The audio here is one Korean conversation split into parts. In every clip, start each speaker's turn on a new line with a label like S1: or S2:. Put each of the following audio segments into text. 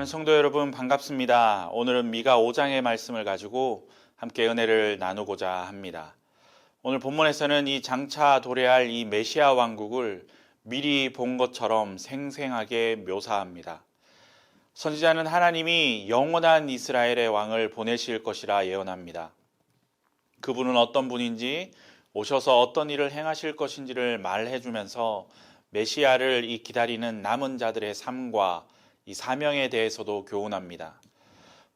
S1: 사랑하는 성도 여러분 반갑습니다. 오늘은 미가 5장의 말씀을 가지고 함께 은혜를 나누고자 합니다. 오늘 본문에서는 이 장차 도래할 이 메시아 왕국을 미리 본 것처럼 생생하게 묘사합니다. 선지자는 하나님이 영원한 이스라엘의 왕을 보내실 것이라 예언합니다. 그분은 어떤 분인지, 오셔서 어떤 일을 행하실 것인지를 말해주면서 메시아를 이 기다리는 남은 자들의 삶과 이 사명에 대해서도 교훈합니다.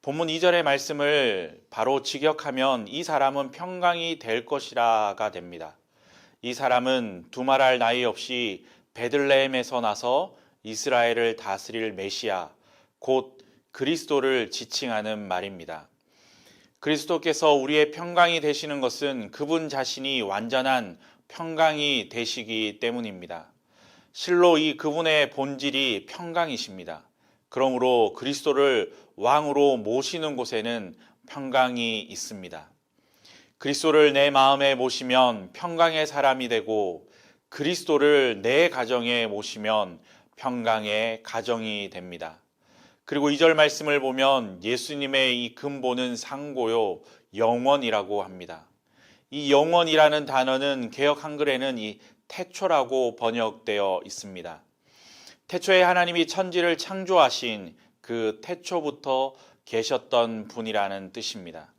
S1: 본문 2절의 말씀을 바로 직역하면 이 사람은 평강이 될 것이라가 됩니다. 이 사람은 두말할 나위 없이 베들레헴에서 나서 이스라엘을 다스릴 메시아, 곧 그리스도를 지칭하는 말입니다. 그리스도께서 우리의 평강이 되시는 것은 그분 자신이 완전한 평강이 되시기 때문입니다. 실로 이 그분의 본질이 평강이십니다. 그러므로 그리스도를 왕으로 모시는 곳에는 평강이 있습니다. 그리스도를 내 마음에 모시면 평강의 사람이 되고, 그리스도를 내 가정에 모시면 평강의 가정이 됩니다. 그리고 2절 말씀을 보면 예수님의 이 근본은 상고요, 영원이라고 합니다. 이 영원이라는 단어는 개역 한글에는 이 태초라고 번역되어 있습니다. 태초에 하나님이 천지를 창조하신 그 태초부터 계셨던 분이라는 뜻입니다.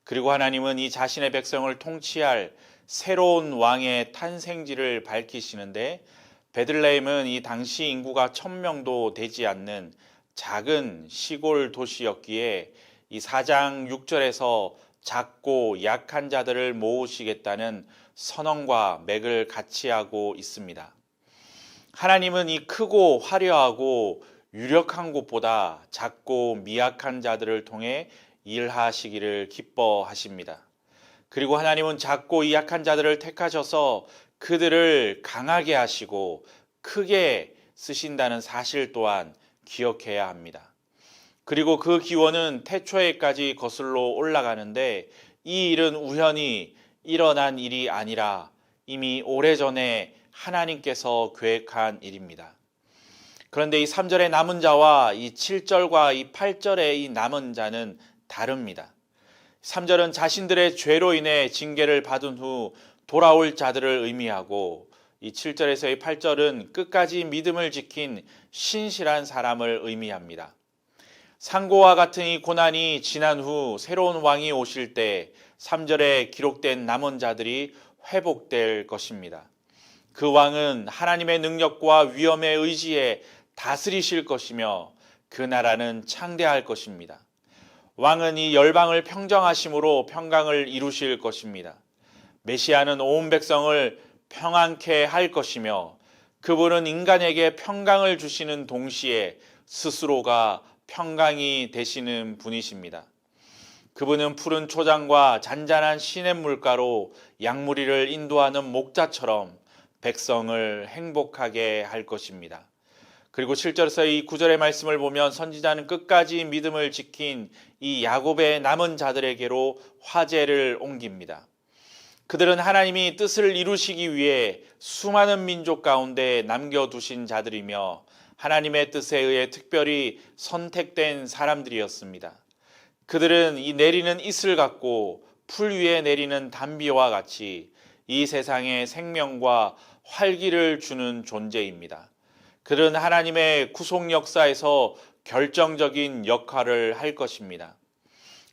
S1: 그리고 하나님은 이 자신의 백성을 통치할 새로운 왕의 탄생지를 밝히시는데, 베들레헴은 이 당시 인구가 1000명도 되지 않는 작은 시골 도시였기에 이 4장 6절에서 작고 약한 자들을 모으시겠다는 선언과 맥을 같이 하고 있습니다. 하나님은 이 크고 화려하고 유력한 곳보다 작고 미약한 자들을 통해 일하시기를 기뻐하십니다. 그리고 하나님은 작고 약한 자들을 택하셔서 그들을 강하게 하시고 크게 쓰신다는 사실 또한 기억해야 합니다. 그리고 그 기원은 태초에까지 거슬러 올라가는데, 이 일은 우연히 일어난 일이 아니라 이미 오래전에 하나님께서 계획한 일입니다. 그런데 이 3절의 남은 자와 이 7절과 이 8절의 이 남은 자는 다릅니다. 3절은 자신들의 죄로 인해 징계를 받은 후 돌아올 자들을 의미하고, 이 7절에서 이 8절은 끝까지 믿음을 지킨 신실한 사람을 의미합니다. 상고와 같은 이 고난이 지난 후 새로운 왕이 오실 때 3절에 기록된 남은 자들이 회복될 것입니다. 그 왕은 하나님의 능력과 위엄의 의지에 다스리실 것이며 그 나라는 창대할 것입니다. 왕은 이 열방을 평정하심으로 평강을 이루실 것입니다. 메시아는 온 백성을 평안케 할 것이며, 그분은 인간에게 평강을 주시는 동시에 스스로가 평강이 되시는 분이십니다. 그분은 푸른 초장과 잔잔한 시냇물가로 양무리를 인도하는 목자처럼 백성을 행복하게 할 것입니다. 그리고 7절에서 이 9절의 말씀을 보면 선지자는 끝까지 믿음을 지킨 이 야곱의 남은 자들에게로 화제를 옮깁니다. 그들은 하나님이 뜻을 이루시기 위해 수많은 민족 가운데 남겨두신 자들이며 하나님의 뜻에 의해 특별히 선택된 사람들이었습니다. 그들은 이 내리는 이슬 같고 풀 위에 내리는 단비와 같이 이 세상에 생명과 활기를 주는 존재입니다. 그들은 하나님의 구속 역사에서 결정적인 역할을 할 것입니다.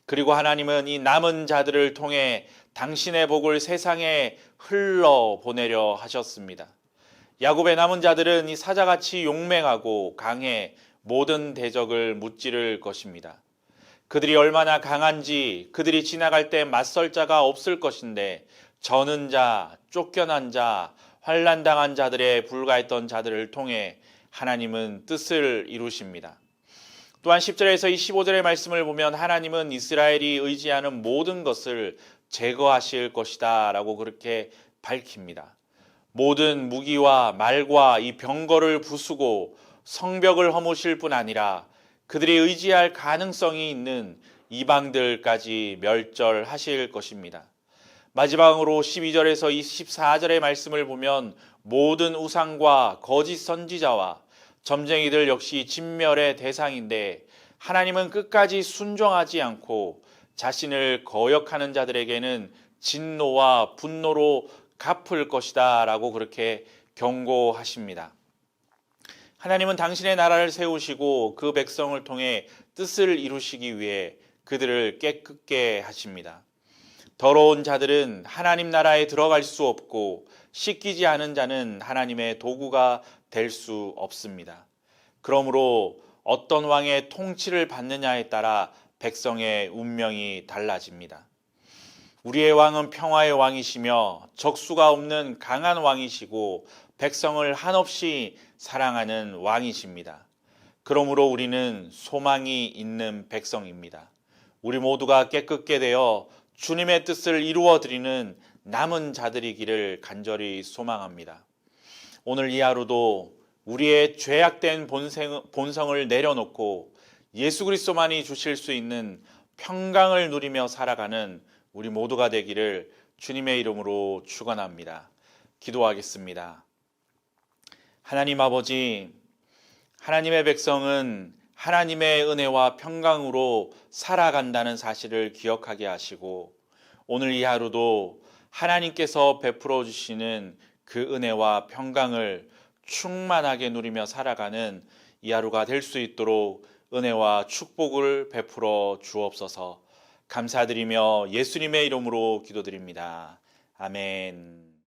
S1: 그리고 하나님은 이 남은 자들을 통해 당신의 복을 세상에 흘러보내려 하셨습니다. 야곱의 남은 자들은 이 사자같이 용맹하고 강해 모든 대적을 무찌를 것입니다. 그들이 얼마나 강한지 그들이 지나갈 때 맞설 자가 없을 것인데, 저는 자, 쫓겨난 자, 환난당한 자들에 불과했던 자들을 통해 하나님은 뜻을 이루십니다. 또한 10절에서 이 15절의 말씀을 보면 하나님은 이스라엘이 의지하는 모든 것을 제거하실 것이다 라고 그렇게 밝힙니다. 모든 무기와 말과 이 병거를 부수고 성벽을 허무실 뿐 아니라 그들이 의지할 가능성이 있는 이방들까지 멸절하실 것입니다. 마지막으로 12절에서 24절의 말씀을 보면 모든 우상과 거짓 선지자와 점쟁이들 역시 진멸의 대상인데, 하나님은 끝까지 순종하지 않고 자신을 거역하는 자들에게는 진노와 분노로 갚을 것이다 라고 그렇게 경고하십니다. 하나님은 당신의 나라를 세우시고 그 백성을 통해 뜻을 이루시기 위해 그들을 깨끗게 하십니다. 더러운 자들은 하나님 나라에 들어갈 수 없고 씻기지 않은 자는 하나님의 도구가 될 수 없습니다. 그러므로 어떤 왕의 통치를 받느냐에 따라 백성의 운명이 달라집니다. 우리의 왕은 평화의 왕이시며 적수가 없는 강한 왕이시고 백성을 한없이 사랑하는 왕이십니다. 그러므로 우리는 소망이 있는 백성입니다. 우리 모두가 깨끗게 되어 주님의 뜻을 이루어 드리는 남은 자들이기를 간절히 소망합니다. 오늘 이 하루도 우리의 죄악된 본성을 내려놓고 예수 그리스도만이 주실 수 있는 평강을 누리며 살아가는 우리 모두가 되기를 주님의 이름으로 축원합니다. 기도하겠습니다. 하나님 아버지, 하나님의 백성은 하나님의 은혜와 평강으로 살아간다는 사실을 기억하게 하시고 오늘 이 하루도 하나님께서 베풀어 주시는 그 은혜와 평강을 충만하게 누리며 살아가는 이 하루가 될 수 있도록 은혜와 축복을 베풀어 주옵소서. 감사드리며 예수님의 이름으로 기도드립니다. 아멘.